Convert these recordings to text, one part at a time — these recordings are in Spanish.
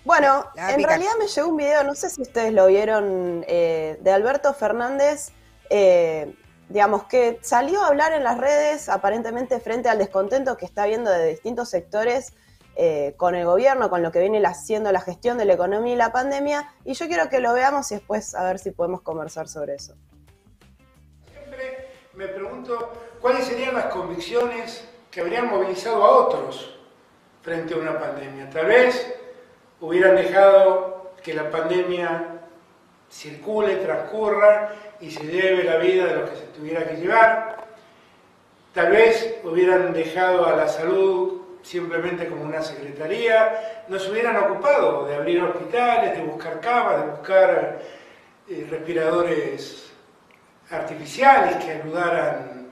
Bueno, La va a en picar. realidad me llegó un video, no sé si ustedes lo vieron, de Alberto Fernández, digamos que salió a hablar en las redes aparentemente frente al descontento que está habiendo de distintos sectores con el gobierno, con lo que viene haciendo la gestión de la economía y la pandemia, y yo quiero que lo veamos y después a ver si podemos conversar sobre eso. Siempre me pregunto cuáles serían las convicciones que habrían movilizado a otros frente a una pandemia. Tal vez hubieran dejado que la pandemia circule, transcurra y se lleve la vida de los que se tuviera que llevar. Tal vez hubieran dejado a la salud simplemente como una secretaría, no se hubieran ocupado de abrir hospitales, de buscar camas, de buscar respiradores artificiales que ayudaran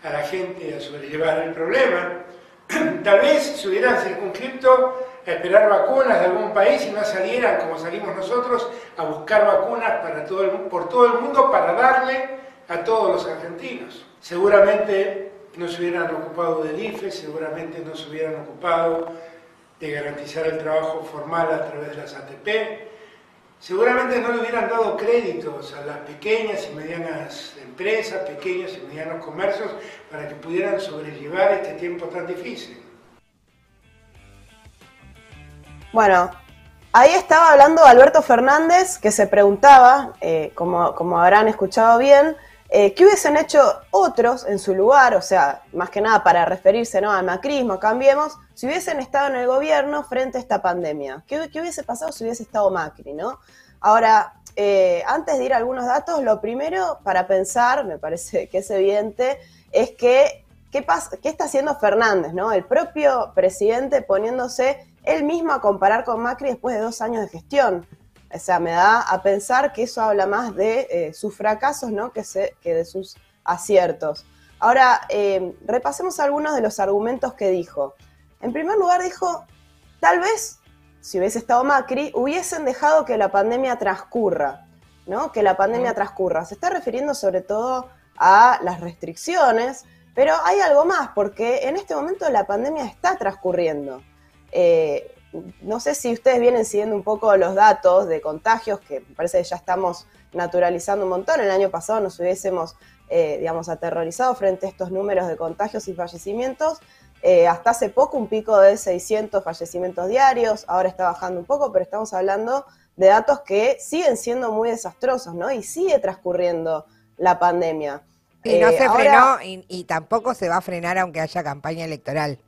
a la gente a sobrellevar el problema. Tal vez se hubieran circunscrito a esperar vacunas de algún país y no salieran como salimos nosotros a buscar vacunas para por todo el mundo para darle a todos los argentinos. Seguramente no se hubieran ocupado del IFE, seguramente no se hubieran ocupado de garantizar el trabajo formal a través de las ATP, seguramente no le hubieran dado créditos a las pequeñas y medianas empresas, pequeños y medianos comercios, para que pudieran sobrellevar este tiempo tan difícil. Bueno, ahí estaba hablando Alberto Fernández, que se preguntaba, como habrán escuchado bien, ¿qué hubiesen hecho otros en su lugar? O sea, más que nada para referirse, ¿no?, al macrismo, Cambiemos, si hubiesen estado en el gobierno frente a esta pandemia. ¿Qué hubiese pasado si hubiese estado Macri, ¿no? Ahora, antes de ir a algunos datos, lo primero para pensar, me parece que es evidente, es que ¿qué está haciendo Fernández, ¿no? El propio presidente poniéndose él mismo a comparar con Macri después de 2 años de gestión. O sea, me da a pensar que eso habla más de sus fracasos, ¿no?, que de sus aciertos. Ahora, repasemos algunos de los argumentos que dijo. En primer lugar dijo, tal vez, si hubiese estado Macri, hubiesen dejado que la pandemia transcurra, ¿no? Que la pandemia transcurra. Se está refiriendo sobre todo a las restricciones, pero hay algo más, porque en este momento la pandemia está transcurriendo. No sé si ustedes vienen siguiendo un poco los datos de contagios, que me parece que ya estamos naturalizando un montón. El año pasado nos hubiésemos, digamos, aterrorizado frente a estos números de contagios y fallecimientos. Hasta hace poco un pico de 600 fallecimientos diarios, ahora está bajando un poco, pero estamos hablando de datos que siguen siendo muy desastrosos, ¿no? Y sigue transcurriendo la pandemia. Y no se Ahora, frenó y tampoco se va a frenar aunque haya campaña electoral.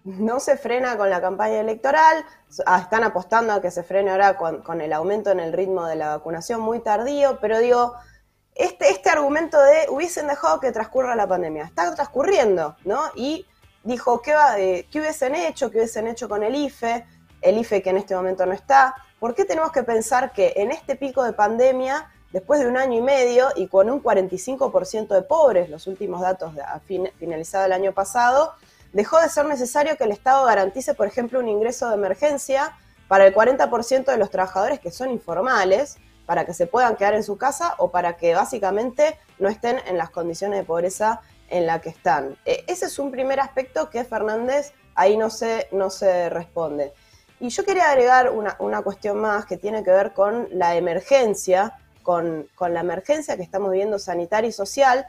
no se frena con la campaña electoral, están apostando a que se frene ahora con el aumento en el ritmo de la vacunación muy tardío, pero digo, este argumento de hubiesen dejado que transcurra la pandemia, está transcurriendo, ¿no? Y dijo, ¿qué hubiesen hecho? ¿Qué hubiesen hecho con el IFE que en este momento no está? ¿Por qué tenemos que pensar que en este pico de pandemia, después de 1 año y medio y con un 45% de pobres, los últimos datos finalizado el año pasado, dejó de ser necesario que el Estado garantice, por ejemplo, un ingreso de emergencia para el 40% de los trabajadores que son informales, para que se puedan quedar en su casa o para que básicamente no estén en las condiciones de pobreza en la que están? Ese es un primer aspecto que Fernández ahí no se responde. Y yo quería agregar una cuestión más que tiene que ver con la emergencia, con la emergencia que estamos viviendo sanitaria y social,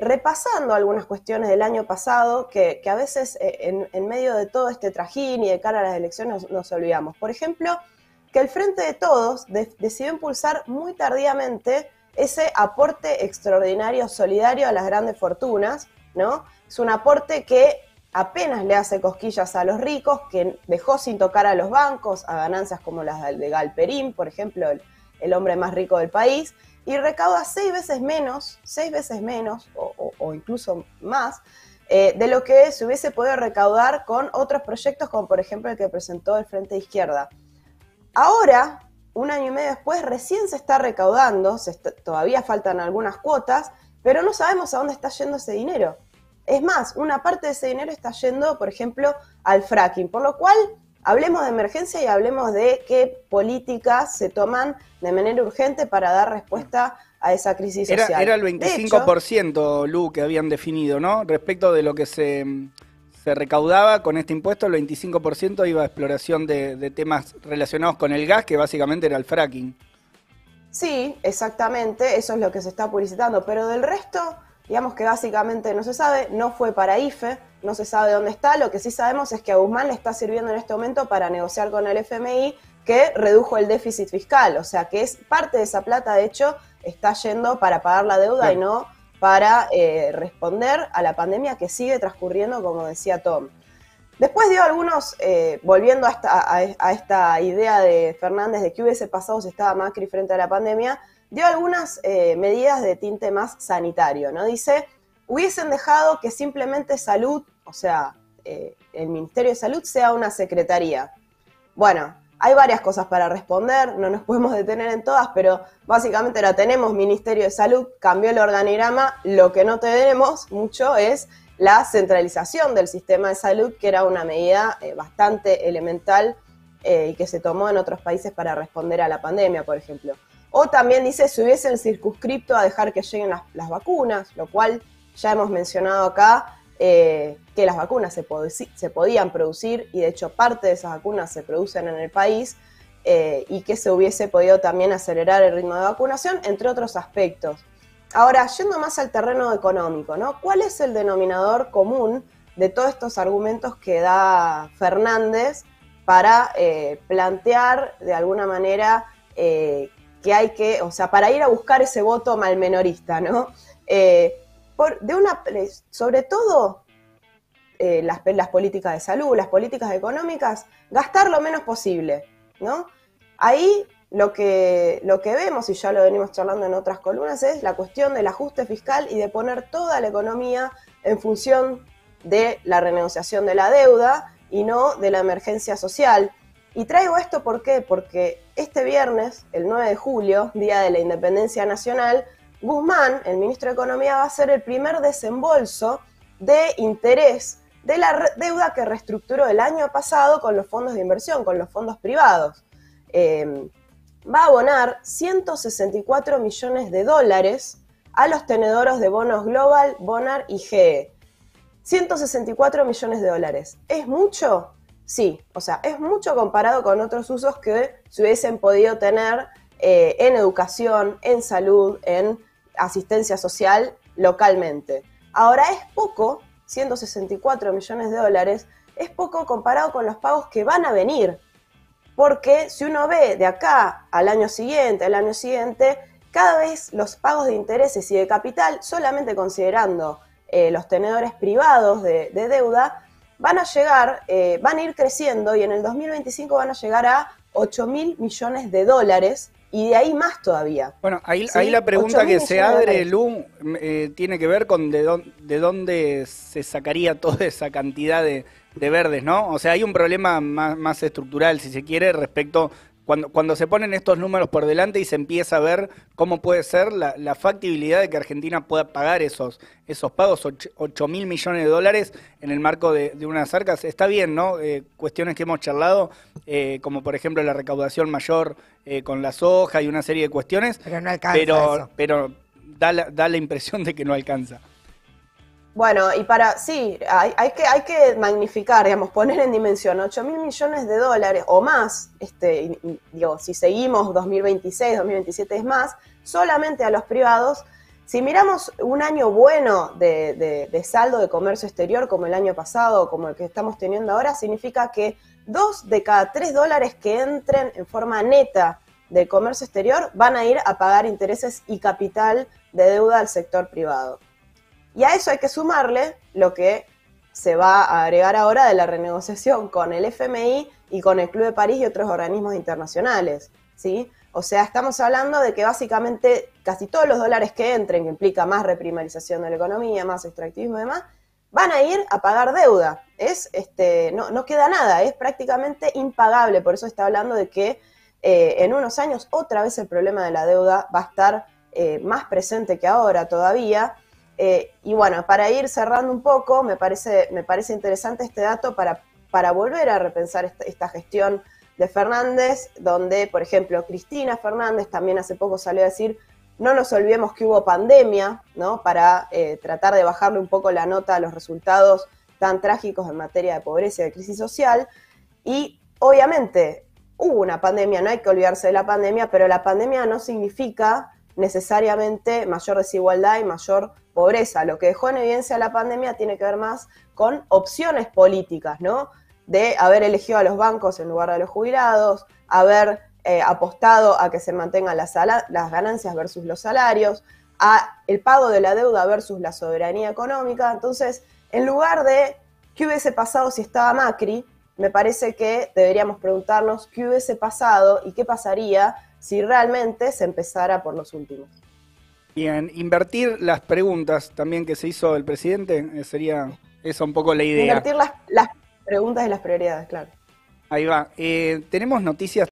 repasando algunas cuestiones del año pasado que a veces en medio de todo este trajín y de cara a las elecciones nos olvidamos. Por ejemplo, que el Frente de Todos decidió impulsar muy tardíamente ese aporte extraordinario solidario a las grandes fortunas, ¿no? Es un aporte que apenas le hace cosquillas a los ricos, que dejó sin tocar a los bancos, a ganancias como las de Galperín, por ejemplo, el hombre más rico del país, y recauda 6 veces menos, o incluso más, de lo que se hubiese podido recaudar con otros proyectos, como por ejemplo el que presentó el Frente de Izquierda. Ahora, 1 año y medio después, recién se está recaudando, todavía faltan algunas cuotas, pero no sabemos a dónde está yendo ese dinero. Es más, una parte de ese dinero está yendo, por ejemplo, al fracking, por lo cual hablemos de emergencia y hablemos de qué políticas se toman de manera urgente para dar respuesta a esa crisis social. Era el De hecho, 25%, Lu, que habían definido, ¿no? Respecto de lo que se recaudaba con este impuesto, el 25% iba a exploración de temas relacionados con el gas, que básicamente era el fracking. Sí, exactamente, eso es lo que se está publicitando, pero del resto, digamos que básicamente no se sabe, no fue para IFE, no se sabe dónde está, lo que sí sabemos es que a Guzmán le está sirviendo en este momento para negociar con el FMI que redujo el déficit fiscal, o sea que es parte de esa plata, de hecho, está yendo para pagar la deuda y no para responder a la pandemia que sigue transcurriendo, como decía Tom. Después dio algunos, volviendo a esta idea de Fernández de qué hubiese pasado si estaba Macri frente a la pandemia, dio algunas medidas de tinte más sanitario, ¿no? Dice, hubiesen dejado que simplemente salud, o sea, el Ministerio de Salud sea una secretaría. Bueno, hay varias cosas para responder, no nos podemos detener en todas, pero básicamente ahora tenemos Ministerio de Salud, cambió el organigrama, lo que no tenemos mucho es la centralización del sistema de salud, que era una medida bastante elemental y que se tomó en otros países para responder a la pandemia, por ejemplo. O también dice, si hubiesen circunscripto a dejar que lleguen las vacunas, lo cual ya hemos mencionado acá, que las vacunas se podían producir y de hecho parte de esas vacunas se producen en el país y que se hubiese podido también acelerar el ritmo de vacunación, entre otros aspectos. Ahora, yendo más al terreno económico, ¿no? ¿Cuál es el denominador común de todos estos argumentos que da Fernández para plantear de alguna manera que hay que, o sea, para ir a buscar ese voto malmenorista, ¿no? Sobre todo las políticas de salud, las políticas económicas, gastar lo menos posible, ¿no? Ahí lo que vemos, y ya lo venimos charlando en otras columnas, es la cuestión del ajuste fiscal y de poner toda la economía en función de la renegociación de la deuda y no de la emergencia social. Y traigo esto ¿por qué? Porque este viernes, el 9 de julio, Día de la Independencia Nacional, Guzmán, el ministro de Economía, va a hacer el primer desembolso de interés de la deuda que reestructuró el año pasado con los fondos de inversión, con los fondos privados. Va a abonar 164 millones de dólares a los tenedores de bonos Global, Bonar y GE. 164 millones de dólares. ¿Es mucho? Sí, o sea, es mucho comparado con otros usos que se hubiesen podido tener en educación, en salud, en asistencia social localmente. Ahora es poco, 164 millones de dólares, es poco comparado con los pagos que van a venir. Porque si uno ve de acá al año siguiente, cada vez los pagos de intereses y de capital, solamente considerando los tenedores privados de deuda, van a ir creciendo y en el 2025 van a llegar a 8.000 millones de dólares y de ahí más todavía. Bueno, ahí ¿sí? la pregunta que se abre, Lu, tiene que ver con de dónde se sacaría toda esa cantidad de verdes, ¿no? O sea, hay un problema más estructural, si se quiere, respecto cuando se ponen estos números por delante y se empieza a ver cómo puede ser la factibilidad de que Argentina pueda pagar esos pagos, 8.000 millones de dólares en el marco de unas arcas. Está bien, ¿no? Cuestiones que hemos charlado, como por ejemplo la recaudación mayor con la soja y una serie de cuestiones. Pero no alcanza eso. Pero da la impresión de que no alcanza. Bueno, y hay que magnificar, digamos, poner en dimensión 8.000 millones de dólares o más, si seguimos 2026, 2027 es más, solamente a los privados. Si miramos un año bueno de saldo de comercio exterior como el año pasado, como el que estamos teniendo ahora, significa que 2 de cada 3 dólares que entren en forma neta de comercio exterior van a ir a pagar intereses y capital de deuda al sector privado. Y a eso hay que sumarle lo que se va a agregar ahora de la renegociación con el FMI y con el Club de París y otros organismos internacionales, ¿sí? O sea, estamos hablando de que básicamente casi todos los dólares que entren, que implica más reprimarización de la economía, más extractivismo y demás, van a ir a pagar deuda. No queda nada, es prácticamente impagable. Por eso está hablando de que en unos años otra vez el problema de la deuda va a estar más presente que ahora todavía. Y bueno, para ir cerrando un poco, me parece interesante este dato para volver a repensar esta gestión de Fernández, donde, por ejemplo, Cristina Fernández también hace poco salió a decir, no nos olvidemos que hubo pandemia, ¿no? Para tratar de bajarle un poco la nota a los resultados tan trágicos en materia de pobreza y de crisis social. Y obviamente hubo una pandemia, no hay que olvidarse de la pandemia, pero la pandemia no significa necesariamente mayor desigualdad y mayor pobreza. Lo que dejó en evidencia la pandemia tiene que ver más con opciones políticas, ¿no? De haber elegido a los bancos en lugar de a los jubilados, haber apostado a que se mantengan las ganancias versus los salarios, a el pago de la deuda versus la soberanía económica. Entonces, en lugar de qué hubiese pasado si estaba Macri, me parece que deberíamos preguntarnos qué hubiese pasado y qué pasaría si realmente se empezara por los últimos. Bien, invertir las preguntas también que se hizo el presidente, sería esa un poco la idea. Invertir las preguntas y las prioridades, claro. Ahí va. Tenemos noticias